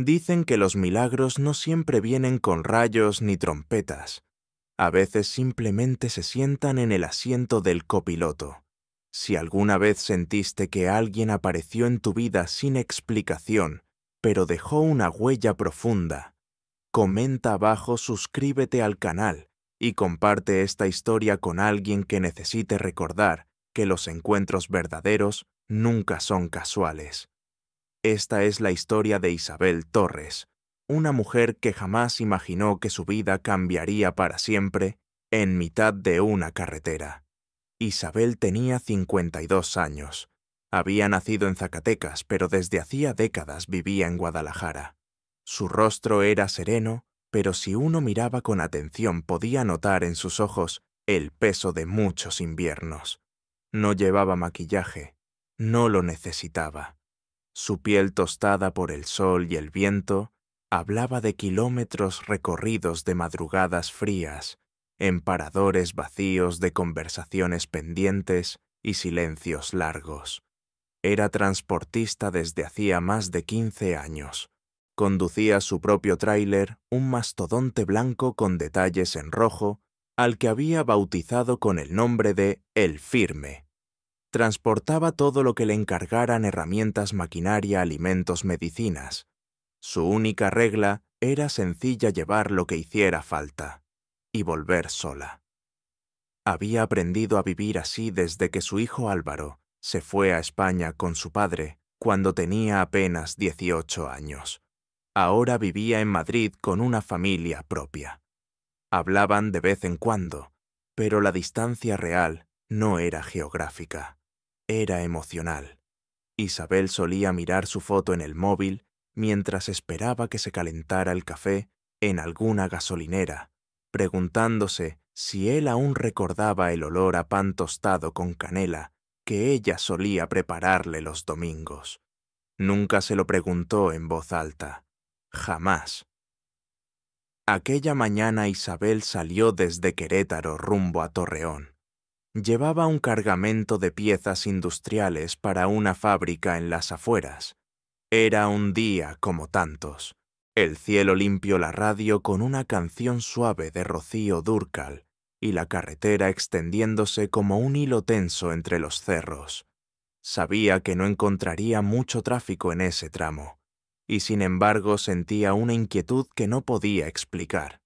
Dicen que los milagros no siempre vienen con rayos ni trompetas. A veces simplemente se sientan en el asiento del copiloto. Si alguna vez sentiste que alguien apareció en tu vida sin explicación, pero dejó una huella profunda, comenta abajo, suscríbete al canal y comparte esta historia con alguien que necesite recordar que los encuentros verdaderos nunca son casuales. Esta es la historia de Isabel Torres, una mujer que jamás imaginó que su vida cambiaría para siempre en mitad de una carretera. Isabel tenía 52 años. Había nacido en Zacatecas, pero desde hacía décadas vivía en Guadalajara. Su rostro era sereno, pero si uno miraba con atención podía notar en sus ojos el peso de muchos inviernos. No llevaba maquillaje, no lo necesitaba. Su piel tostada por el sol y el viento hablaba de kilómetros recorridos de madrugadas frías, en paradores vacíos de conversaciones pendientes y silencios largos. Era transportista desde hacía más de 15 años. Conducía su propio tráiler, un mastodonte blanco con detalles en rojo, al que había bautizado con el nombre de El Firme. Transportaba todo lo que le encargaran: herramientas, maquinaria, alimentos, medicinas. Su única regla era sencilla: llevar lo que hiciera falta y volver sola. Había aprendido a vivir así desde que su hijo Álvaro se fue a España con su padre cuando tenía apenas 18 años. Ahora vivía en Madrid con una familia propia. Hablaban de vez en cuando, pero la distancia real no era geográfica, era emocional. Isabel solía mirar su foto en el móvil mientras esperaba que se calentara el café en alguna gasolinera, preguntándose si él aún recordaba el olor a pan tostado con canela que ella solía prepararle los domingos. Nunca se lo preguntó en voz alta. Jamás. Aquella mañana Isabel salió desde Querétaro rumbo a Torreón. Llevaba un cargamento de piezas industriales para una fábrica en las afueras. Era un día como tantos. El cielo limpio, la radio con una canción suave de Rocío Dúrcal y la carretera extendiéndose como un hilo tenso entre los cerros. Sabía que no encontraría mucho tráfico en ese tramo, y sin embargo sentía una inquietud que no podía explicar.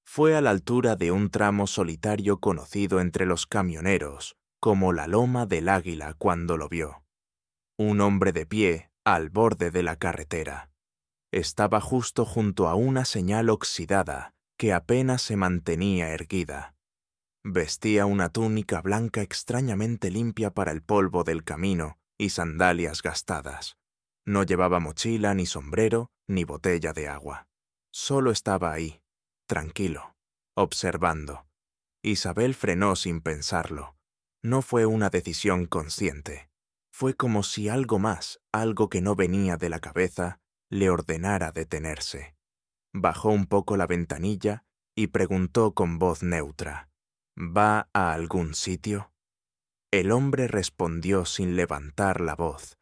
Fue a la altura de un tramo solitario conocido entre los camioneros como la Loma del Águila cuando lo vio. Un hombre de pie al borde de la carretera. Estaba justo junto a una señal oxidada que apenas se mantenía erguida. Vestía una túnica blanca extrañamente limpia para el polvo del camino y sandalias gastadas. No llevaba mochila, ni sombrero, ni botella de agua. Solo estaba ahí, tranquilo, observando. Isabel frenó sin pensarlo. No fue una decisión consciente. Fue como si algo más, algo que no venía de la cabeza, le ordenara detenerse. Bajó un poco la ventanilla y preguntó con voz neutra: ¿Va a algún sitio? El hombre respondió sin levantar la voz: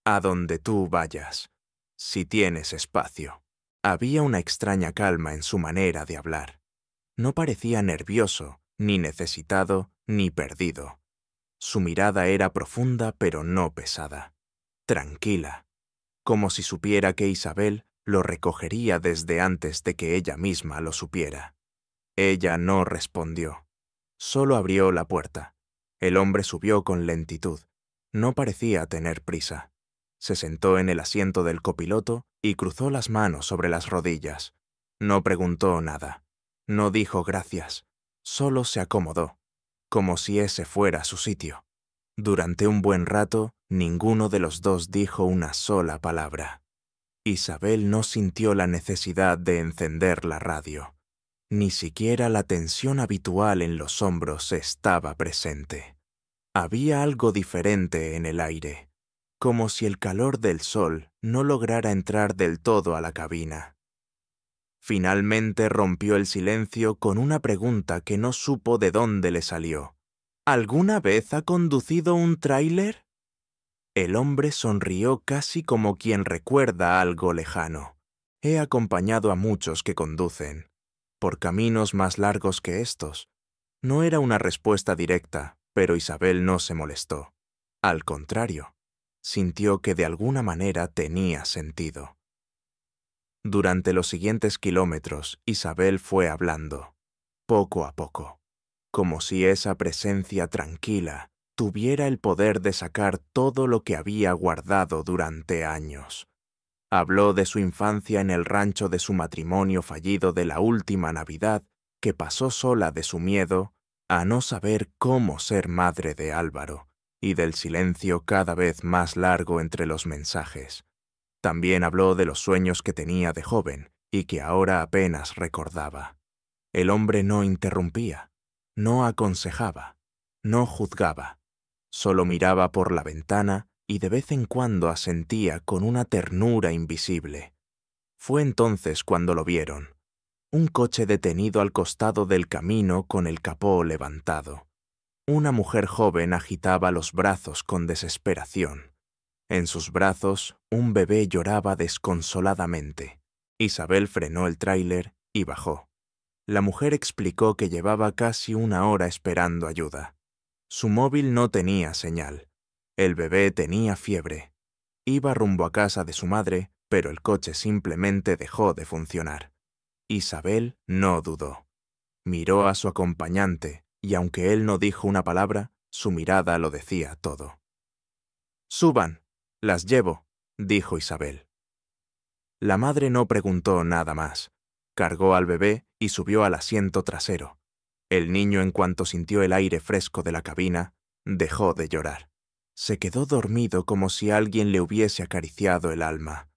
a donde tú vayas, si tienes espacio. Había una extraña calma en su manera de hablar. No parecía nervioso, ni necesitado, ni perdido. Su mirada era profunda pero no pesada. Tranquila, como si supiera que Isabel lo recogería desde antes de que ella misma lo supiera. Ella no respondió. Solo abrió la puerta. El hombre subió con lentitud. No parecía tener prisa. Se sentó en el asiento del copiloto y cruzó las manos sobre las rodillas. No preguntó nada. No dijo gracias. Solo se acomodó, como si ese fuera su sitio. Durante un buen rato, ninguno de los dos dijo una sola palabra. Isabel no sintió la necesidad de encender la radio. Ni siquiera la tensión habitual en los hombros estaba presente. Había algo diferente en el aire, como si el calor del sol no lograra entrar del todo a la cabina. Finalmente rompió el silencio con una pregunta que no supo de dónde le salió. ¿Alguna vez ha conducido un tráiler? El hombre sonrió casi como quien recuerda algo lejano. He acompañado a muchos que conducen por caminos más largos que estos. No era una respuesta directa, pero Isabel no se molestó. Al contrario, sintió que de alguna manera tenía sentido. Durante los siguientes kilómetros, Isabel fue hablando, poco a poco, como si esa presencia tranquila tuviera el poder de sacar todo lo que había guardado durante años. Habló de su infancia en el rancho, de su matrimonio fallido, de la última Navidad que pasó sola, de su miedo a no saber cómo ser madre de Álvaro, y del silencio cada vez más largo entre los mensajes. También habló de los sueños que tenía de joven y que ahora apenas recordaba. El hombre no interrumpía, no aconsejaba, no juzgaba, solo miraba por la ventana y de vez en cuando asentía con una ternura invisible. Fue entonces cuando lo vieron. Un coche detenido al costado del camino con el capó levantado. Una mujer joven agitaba los brazos con desesperación. En sus brazos, un bebé lloraba desconsoladamente. Isabel frenó el tráiler y bajó. La mujer explicó que llevaba casi una hora esperando ayuda. Su móvil no tenía señal. El bebé tenía fiebre. Iba rumbo a casa de su madre, pero el coche simplemente dejó de funcionar. Isabel no dudó. Miró a su acompañante, y aunque él no dijo una palabra, su mirada lo decía todo. «Suban, las llevo», dijo Isabel. La madre no preguntó nada más. Cargó al bebé y subió al asiento trasero. El niño, en cuanto sintió el aire fresco de la cabina, dejó de llorar. Se quedó dormido como si alguien le hubiese acariciado el alma.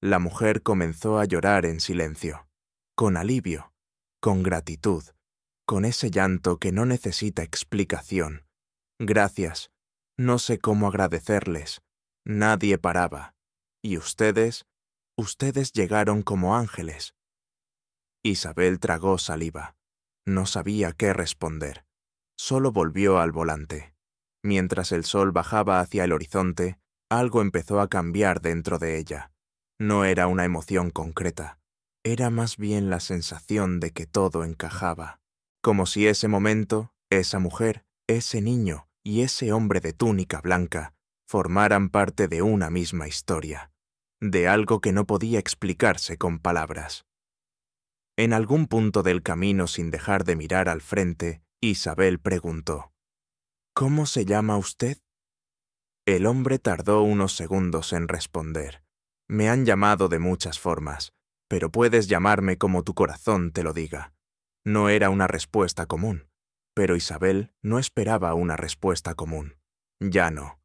La mujer comenzó a llorar en silencio, con alivio, con gratitud, con ese llanto que no necesita explicación. «Gracias. No sé cómo agradecerles. Nadie paraba. Y ustedes llegaron como ángeles». Isabel tragó saliva. No sabía qué responder. Solo volvió al volante. Mientras el sol bajaba hacia el horizonte, algo empezó a cambiar dentro de ella. No era una emoción concreta. Era más bien la sensación de que todo encajaba. Como si ese momento, esa mujer, ese niño y ese hombre de túnica blanca formaran parte de una misma historia, de algo que no podía explicarse con palabras. En algún punto del camino, sin dejar de mirar al frente, Isabel preguntó: «¿Cómo se llama usted?». El hombre tardó unos segundos en responder: «Me han llamado de muchas formas, pero puedes llamarme como tu corazón te lo diga». No era una respuesta común, pero Isabel no esperaba una respuesta común. Ya no.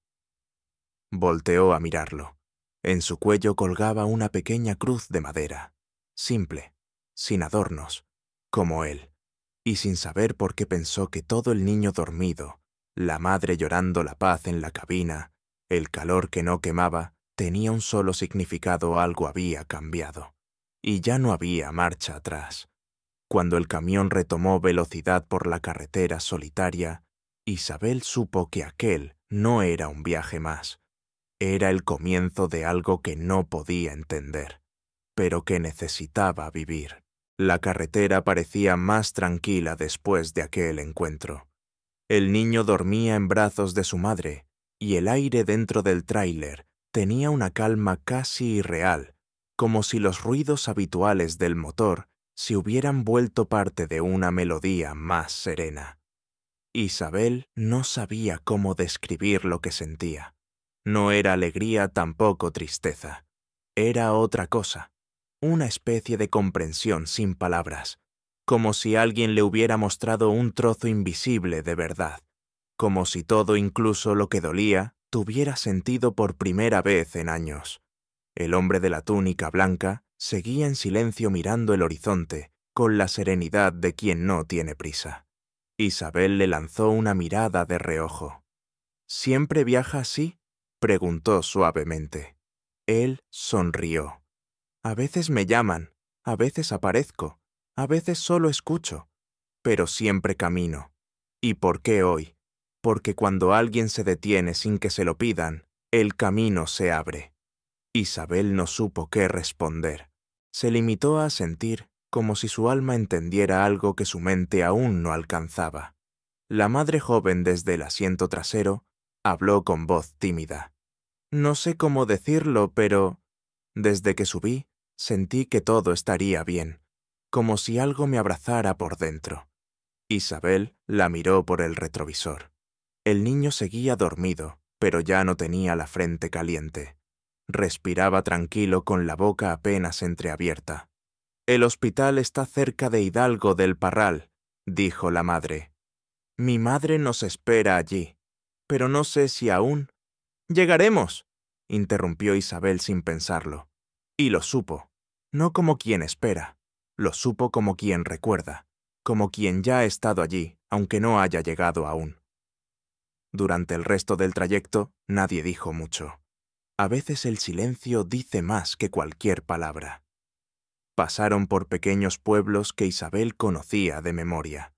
Volteó a mirarlo. En su cuello colgaba una pequeña cruz de madera, simple, sin adornos, como él, y sin saber por qué pensó que todo el niño dormido, la madre llorando la paz en la cabina, el calor que no quemaba, tenía un solo significado: algo había cambiado, y ya no había marcha atrás. Cuando el camión retomó velocidad por la carretera solitaria, Isabel supo que aquel no era un viaje más. Era el comienzo de algo que no podía entender, pero que necesitaba vivir. La carretera parecía más tranquila después de aquel encuentro. El niño dormía en brazos de su madre, y el aire dentro del tráiler tenía una calma casi irreal, como si los ruidos habituales del motor se hubieran vuelto parte de una melodía más serena. Isabel no sabía cómo describir lo que sentía. No era alegría, tampoco tristeza. Era otra cosa, una especie de comprensión sin palabras, como si alguien le hubiera mostrado un trozo invisible de verdad, como si todo, incluso lo que dolía, tuviera sentido por primera vez en años. El hombre de la túnica blanca seguía en silencio mirando el horizonte, con la serenidad de quien no tiene prisa. Isabel le lanzó una mirada de reojo. «¿Siempre viaja así?», preguntó suavemente. Él sonrió. «A veces me llaman, a veces aparezco, a veces solo escucho, pero siempre camino. ¿Y por qué hoy? Porque cuando alguien se detiene sin que se lo pidan, el camino se abre». Isabel no supo qué responder. Se limitó a sentir como si su alma entendiera algo que su mente aún no alcanzaba. La madre joven desde el asiento trasero habló con voz tímida. No sé cómo decirlo, pero desde que subí, sentí que todo estaría bien, como si algo me abrazara por dentro. Isabel la miró por el retrovisor. El niño seguía dormido, pero ya no tenía la frente caliente. Respiraba tranquilo con la boca apenas entreabierta. «El hospital está cerca de Hidalgo del Parral», dijo la madre. «Mi madre nos espera allí, pero no sé si aún...» «Llegaremos», interrumpió Isabel sin pensarlo. Y lo supo, no como quien espera, lo supo como quien recuerda, como quien ya ha estado allí, aunque no haya llegado aún. Durante el resto del trayecto, nadie dijo mucho. A veces el silencio dice más que cualquier palabra. Pasaron por pequeños pueblos que Isabel conocía de memoria.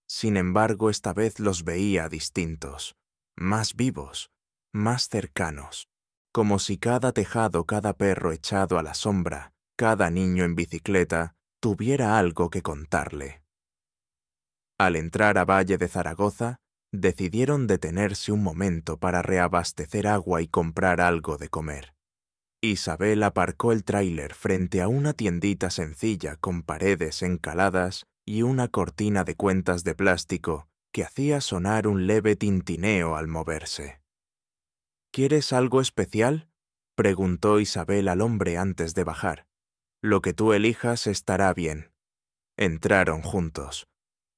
Sin embargo, esta vez los veía distintos, más vivos, más cercanos, como si cada tejado, cada perro echado a la sombra, cada niño en bicicleta, tuviera algo que contarle. Al entrar a Valle de Zaragoza, decidieron detenerse un momento para reabastecer agua y comprar algo de comer. Isabel aparcó el tráiler frente a una tiendita sencilla con paredes encaladas y una cortina de cuentas de plástico que hacía sonar un leve tintineo al moverse. «¿Quieres algo especial?», preguntó Isabel al hombre antes de bajar. «Lo que tú elijas estará bien». Entraron juntos.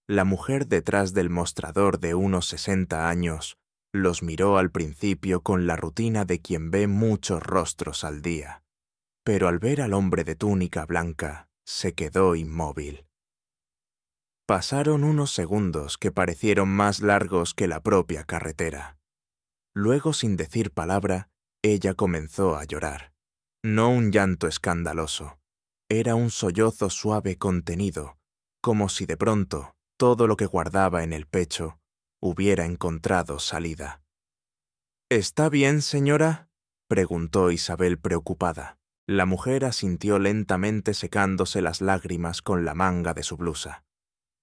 La mujer detrás del mostrador de unos 60 años los miró al principio con la rutina de quien ve muchos rostros al día. Pero al ver al hombre de túnica blanca, se quedó inmóvil. Pasaron unos segundos que parecieron más largos que la propia carretera. Luego, sin decir palabra, ella comenzó a llorar. No un llanto escandaloso. Era un sollozo suave contenido, como si de pronto todo lo que guardaba en el pecho hubiera encontrado salida. «¿Está bien, señora?», preguntó Isabel preocupada. La mujer asintió lentamente secándose las lágrimas con la manga de su blusa.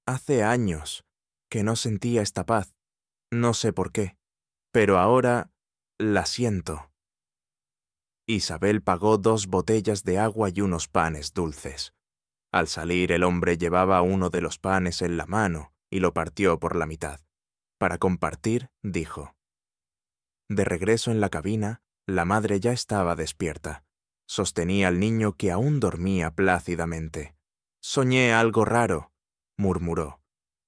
«Hace años que no sentía esta paz. No sé por qué, pero ahora la siento». Isabel pagó 2 botellas de agua y unos panes dulces. Al salir, el hombre llevaba uno de los panes en la mano y lo partió por la mitad. Para compartir, dijo. De regreso en la cabina, la madre ya estaba despierta. Sostenía al niño que aún dormía plácidamente. «Soñé algo raro», murmuró.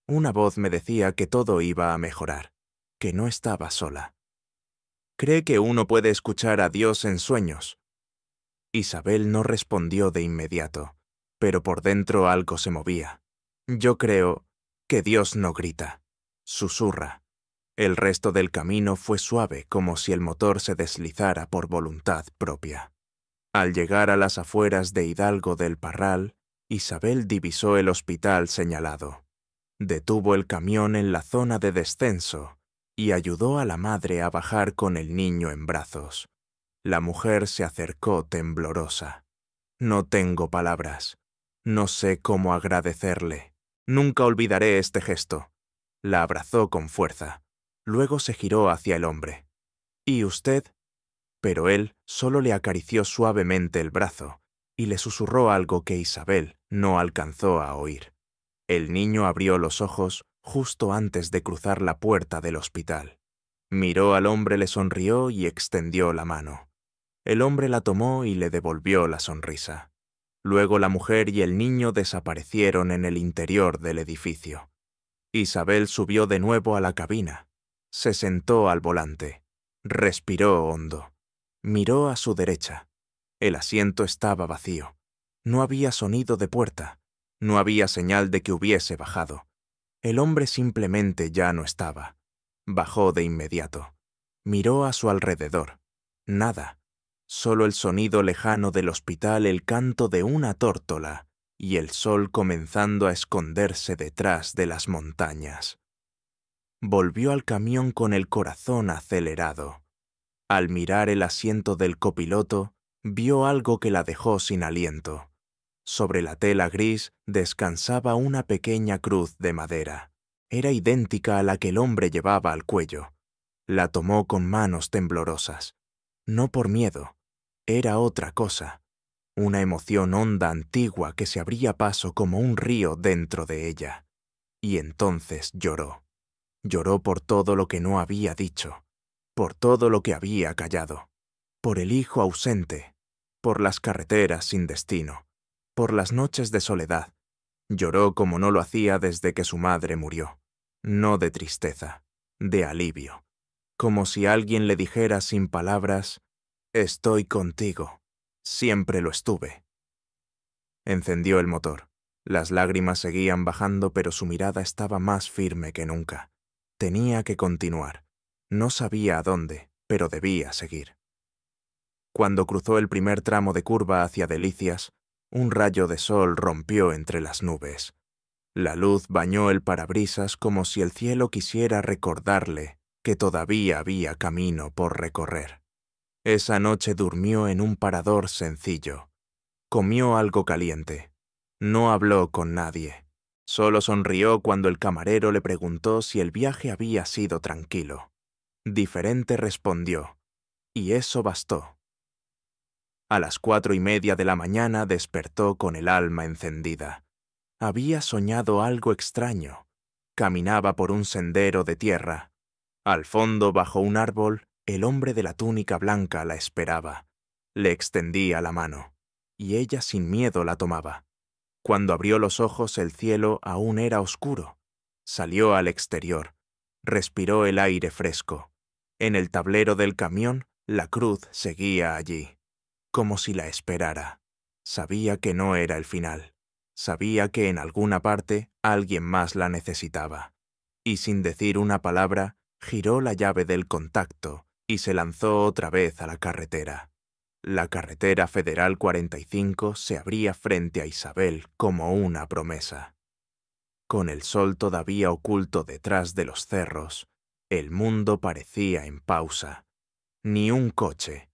Una voz me decía que todo iba a mejorar, que no estaba sola. «¿Cree que uno puede escuchar a Dios en sueños?». Isabel no respondió de inmediato, pero por dentro algo se movía. «Yo creo que Dios no grita, susurra». El resto del camino fue suave, como si el motor se deslizara por voluntad propia. Al llegar a las afueras de Hidalgo del Parral, Isabel divisó el hospital señalado. Detuvo el camión en la zona de descenso y ayudó a la madre a bajar con el niño en brazos. La mujer se acercó temblorosa. «No tengo palabras. No sé cómo agradecerle. Nunca olvidaré este gesto». La abrazó con fuerza. Luego se giró hacia el hombre. «¿Y usted?». Pero él solo le acarició suavemente el brazo y le susurró algo que Isabel no alcanzó a oír. El niño abrió los ojos justo antes de cruzar la puerta del hospital. Miró al hombre, le sonrió y extendió la mano. El hombre la tomó y le devolvió la sonrisa. Luego la mujer y el niño desaparecieron en el interior del edificio. Isabel subió de nuevo a la cabina. Se sentó al volante. Respiró hondo. Miró a su derecha. El asiento estaba vacío. No había sonido de puerta. No había señal de que hubiese bajado. El hombre simplemente ya no estaba. Bajó de inmediato. Miró a su alrededor. Nada. Solo el sonido lejano del hospital, el canto de una tórtola y el sol comenzando a esconderse detrás de las montañas. Volvió al camión con el corazón acelerado. Al mirar el asiento del copiloto, vio algo que la dejó sin aliento. Sobre la tela gris descansaba una pequeña cruz de madera. Era idéntica a la que el hombre llevaba al cuello. La tomó con manos temblorosas. No por miedo, era otra cosa. Una emoción honda antigua que se abría paso como un río dentro de ella. Y entonces lloró. Lloró por todo lo que no había dicho, por todo lo que había callado, por el hijo ausente, por las carreteras sin destino, por las noches de soledad. Lloró como no lo hacía desde que su madre murió. No de tristeza, de alivio. Como si alguien le dijera sin palabras: «Estoy contigo. Siempre lo estuve». Encendió el motor. Las lágrimas seguían bajando, pero su mirada estaba más firme que nunca. Tenía que continuar. No sabía a dónde, pero debía seguir. Cuando cruzó el primer tramo de curva hacia Delicias, un rayo de sol rompió entre las nubes. La luz bañó el parabrisas como si el cielo quisiera recordarle que todavía había camino por recorrer. Esa noche durmió en un parador sencillo. Comió algo caliente. No habló con nadie. Solo sonrió cuando el camarero le preguntó si el viaje había sido tranquilo. Diferente respondió, y eso bastó. A las 4:30 de la mañana despertó con el alma encendida. Había soñado algo extraño. Caminaba por un sendero de tierra. Al fondo, bajo un árbol, el hombre de la túnica blanca la esperaba. Le extendía la mano, y ella sin miedo la tomaba. Cuando abrió los ojos, el cielo aún era oscuro. Salió al exterior. Respiró el aire fresco. En el tablero del camión, la cruz seguía allí, como si la esperara. Sabía que no era el final. Sabía que en alguna parte alguien más la necesitaba. Y sin decir una palabra, giró la llave del contacto y se lanzó otra vez a la carretera. La carretera Federal 45 se abría frente a Isabel como una promesa. Con el sol todavía oculto detrás de los cerros, el mundo parecía en pausa. Ni un coche,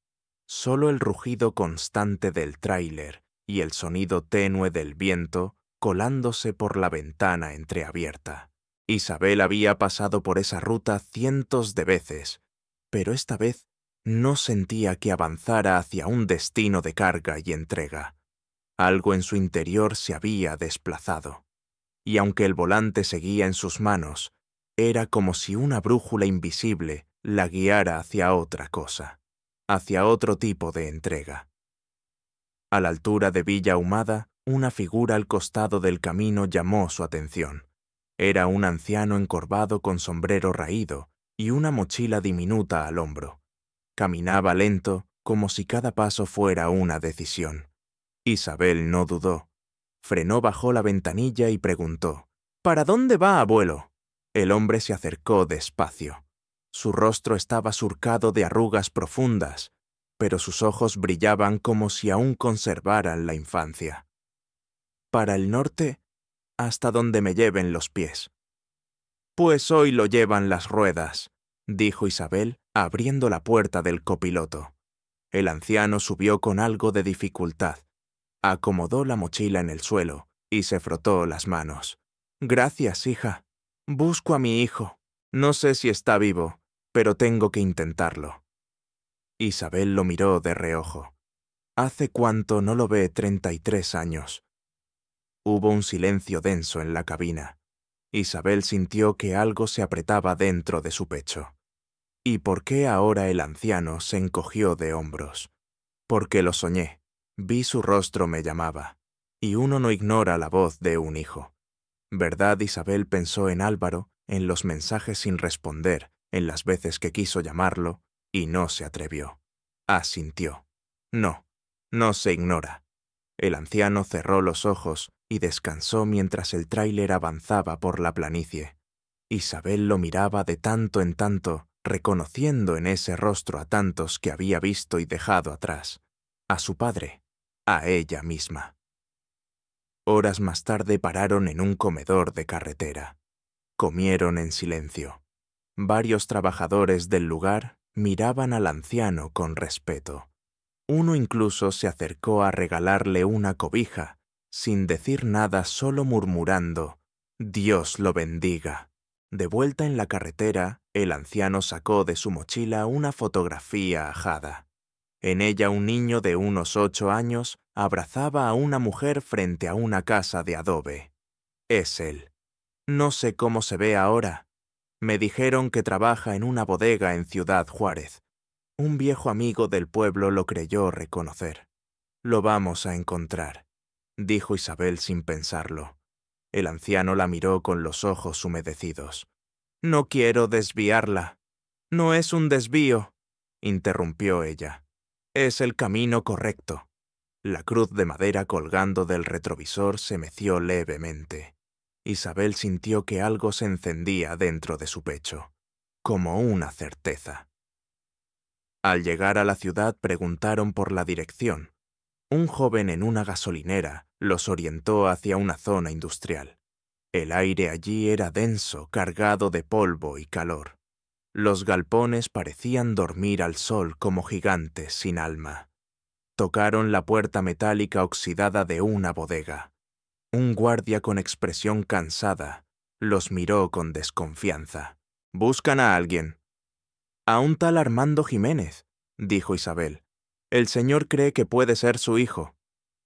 solo el rugido constante del tráiler y el sonido tenue del viento colándose por la ventana entreabierta. Isabel había pasado por esa ruta cientos de veces, pero esta vez no sentía que avanzara hacia un destino de carga y entrega. Algo en su interior se había desplazado, y aunque el volante seguía en sus manos, era como si una brújula invisible la guiara hacia otra cosa, hacia otro tipo de entrega. A la altura de Villa Ahumada, una figura al costado del camino llamó su atención. Era un anciano encorvado con sombrero raído y una mochila diminuta al hombro. Caminaba lento, como si cada paso fuera una decisión. Isabel no dudó. Frenó bajo la ventanilla y preguntó: «¿Para dónde va, abuelo?». El hombre se acercó despacio. Su rostro estaba surcado de arrugas profundas, pero sus ojos brillaban como si aún conservaran la infancia. «Para el norte, hasta donde me lleven los pies». «Pues hoy lo llevan las ruedas», dijo Isabel, abriendo la puerta del copiloto. El anciano subió con algo de dificultad. Acomodó la mochila en el suelo y se frotó las manos. «Gracias, hija. Busco a mi hijo. No sé si está vivo, pero tengo que intentarlo». Isabel lo miró de reojo. «¿Hace cuánto no lo ve? 33 años». Hubo un silencio denso en la cabina. Isabel sintió que algo se apretaba dentro de su pecho. ¿Y por qué ahora el anciano se encogió de hombros? «Porque lo soñé. Vi su rostro me llamaba. Y uno no ignora la voz de un hijo». ¿Verdad? Isabel pensó en Álvaro, en los mensajes sin responder, en las veces que quiso llamarlo, y no se atrevió. Asintió. No, no se ignora. El anciano cerró los ojos y descansó mientras el tráiler avanzaba por la planicie. Isabel lo miraba de tanto en tanto, reconociendo en ese rostro a tantos que había visto y dejado atrás. A su padre, a ella misma. Horas más tarde pararon en un comedor de carretera. Comieron en silencio. Varios trabajadores del lugar miraban al anciano con respeto. Uno incluso se acercó a regalarle una cobija, sin decir nada, solo murmurando, «Dios lo bendiga». De vuelta en la carretera, el anciano sacó de su mochila una fotografía ajada. En ella un niño de unos 8 años abrazaba a una mujer frente a una casa de adobe. Es él. No sé cómo se ve ahora. Me dijeron que trabaja en una bodega en Ciudad Juárez. Un viejo amigo del pueblo lo creyó reconocer. Lo vamos a encontrar, dijo Isabel sin pensarlo. El anciano la miró con los ojos humedecidos. No quiero desviarla. No es un desvío, interrumpió ella. Es el camino correcto. La cruz de madera colgando del retrovisor se meció levemente. Isabel sintió que algo se encendía dentro de su pecho, como una certeza. Al llegar a la ciudad preguntaron por la dirección. Un joven en una gasolinera los orientó hacia una zona industrial. El aire allí era denso, cargado de polvo y calor. Los galpones parecían dormir al sol como gigantes sin alma. Tocaron la puerta metálica oxidada de una bodega. Un guardia con expresión cansada los miró con desconfianza. «¿Buscan a alguien?» «A un tal Armando Jiménez», dijo Isabel. «El señor cree que puede ser su hijo».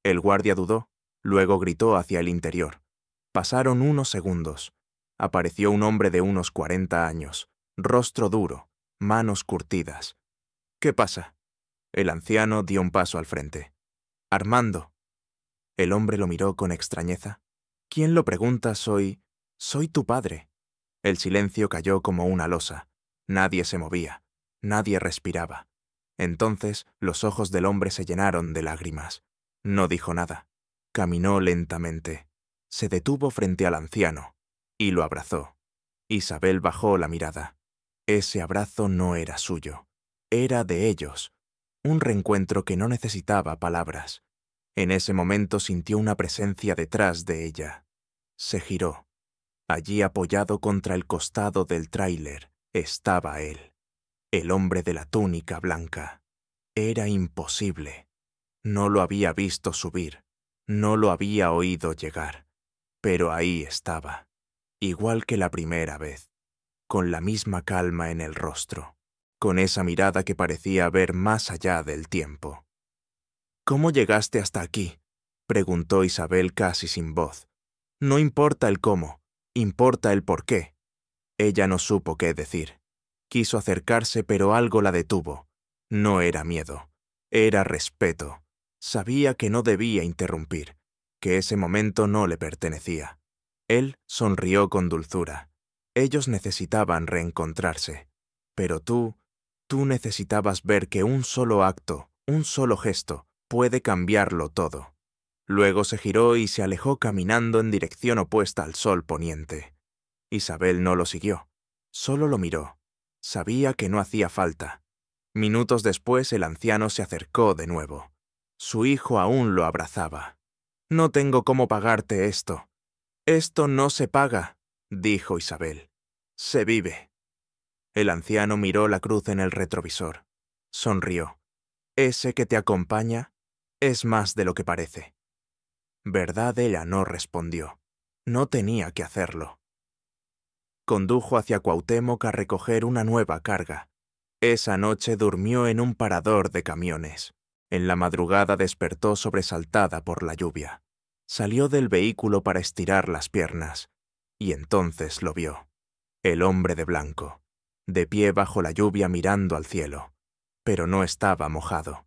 El guardia dudó, luego gritó hacia el interior. Pasaron unos segundos. Apareció un hombre de unos 40 años, rostro duro, manos curtidas. «¿Qué pasa?» El anciano dio un paso al frente. «Armando». El hombre lo miró con extrañeza. «¿Quién lo pregunta? Soy tu padre». El silencio cayó como una losa. Nadie se movía. Nadie respiraba. Entonces los ojos del hombre se llenaron de lágrimas. No dijo nada. Caminó lentamente. Se detuvo frente al anciano y lo abrazó. Isabel bajó la mirada. Ese abrazo no era suyo. Era de ellos. Un reencuentro que no necesitaba palabras. En ese momento sintió una presencia detrás de ella. Se giró. Allí apoyado contra el costado del tráiler estaba él, el hombre de la túnica blanca. Era imposible. No lo había visto subir, no lo había oído llegar, pero ahí estaba, igual que la primera vez, con la misma calma en el rostro, con esa mirada que parecía ver más allá del tiempo. «¿Cómo llegaste hasta aquí?», preguntó Isabel casi sin voz. «No importa el cómo, importa el por qué». Ella no supo qué decir. Quiso acercarse, pero algo la detuvo. No era miedo, era respeto. Sabía que no debía interrumpir, que ese momento no le pertenecía. Él sonrió con dulzura. Ellos necesitaban reencontrarse. Pero tú necesitabas ver que un solo acto, un solo gesto, puede cambiarlo todo. Luego se giró y se alejó caminando en dirección opuesta al sol poniente. Isabel no lo siguió, solo lo miró. Sabía que no hacía falta. Minutos después el anciano se acercó de nuevo. Su hijo aún lo abrazaba. «No tengo cómo pagarte esto». «Esto no se paga», dijo Isabel. «Se vive». El anciano miró la cruz en el retrovisor. Sonrió. «Ese que te acompaña es más de lo que parece». ¿Verdad? Ella no respondió. No tenía que hacerlo. Condujo hacia Cuauhtémoc a recoger una nueva carga. Esa noche durmió en un parador de camiones. En la madrugada despertó sobresaltada por la lluvia. Salió del vehículo para estirar las piernas, y entonces lo vio. El hombre de blanco, de pie bajo la lluvia mirando al cielo. Pero no estaba mojado.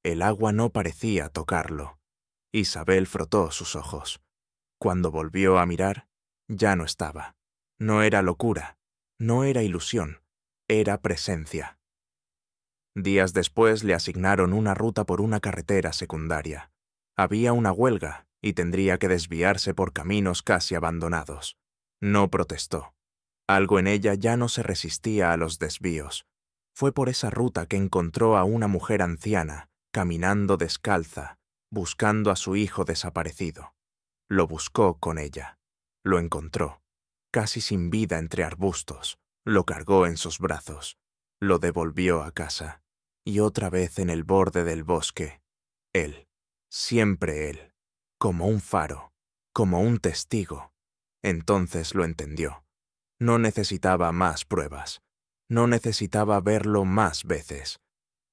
El agua no parecía tocarlo. Isabel frotó sus ojos. Cuando volvió a mirar, ya no estaba. No era locura, no era ilusión, era presencia. Días después le asignaron una ruta por una carretera secundaria. Había una huelga y tendría que desviarse por caminos casi abandonados. No protestó. Algo en ella ya no se resistía a los desvíos. Fue por esa ruta que encontró a una mujer anciana, caminando descalza, buscando a su hijo desaparecido. Lo buscó con ella. Lo encontró, casi sin vida entre arbustos. Lo cargó en sus brazos. Lo devolvió a casa. Y otra vez en el borde del bosque. Él, siempre él. como un faro, como un testigo. Entonces lo entendió. No necesitaba más pruebas. No necesitaba verlo más veces.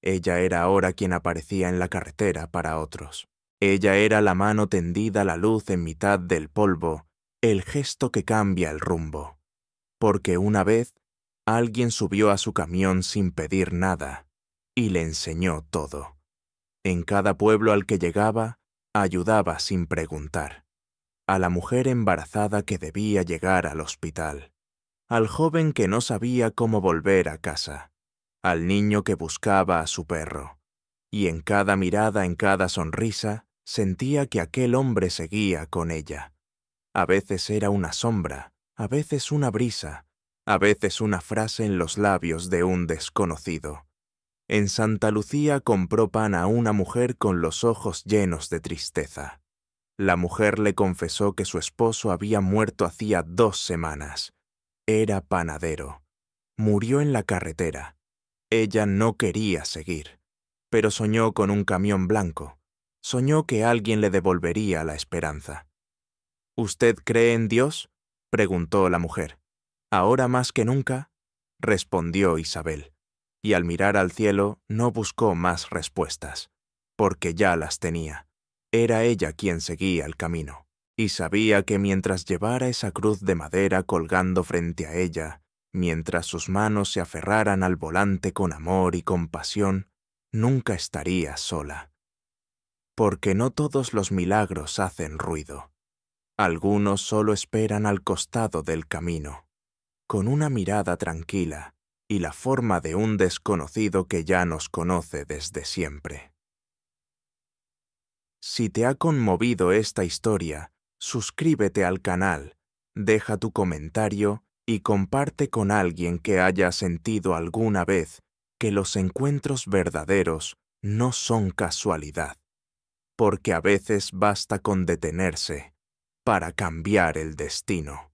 Ella era ahora quien aparecía en la carretera para otros. Ella era la mano tendida a la luz en mitad del polvo, el gesto que cambia el rumbo. Porque una vez, alguien subió a su camión sin pedir nada y le enseñó todo. En cada pueblo al que llegaba, ayudaba sin preguntar. A la mujer embarazada que debía llegar al hospital. Al joven que no sabía cómo volver a casa. Al niño que buscaba a su perro. Y en cada mirada, en cada sonrisa, sentía que aquel hombre seguía con ella. A veces era una sombra, a veces una brisa, a veces una frase en los labios de un desconocido. En Santa Lucía compró pan a una mujer con los ojos llenos de tristeza. La mujer le confesó que su esposo había muerto hacía 2 semanas. Era panadero. Murió en la carretera. Ella no quería seguir, pero soñó con un camión blanco. Soñó que alguien le devolvería la esperanza. ¿Usted cree en Dios?, preguntó la mujer. ¿Ahora más que nunca?, respondió Isabel, y al mirar al cielo no buscó más respuestas, porque ya las tenía. Era ella quien seguía el camino, y sabía que mientras llevara esa cruz de madera colgando frente a ella, mientras sus manos se aferraran al volante con amor y compasión, nunca estaría sola. Porque no todos los milagros hacen ruido. Algunos solo esperan al costado del camino, con una mirada tranquila y la forma de un desconocido que ya nos conoce desde siempre. Si te ha conmovido esta historia, suscríbete al canal, deja tu comentario y comparte con alguien que haya sentido alguna vez que los encuentros verdaderos no son casualidad, porque a veces basta con detenerse para cambiar el destino.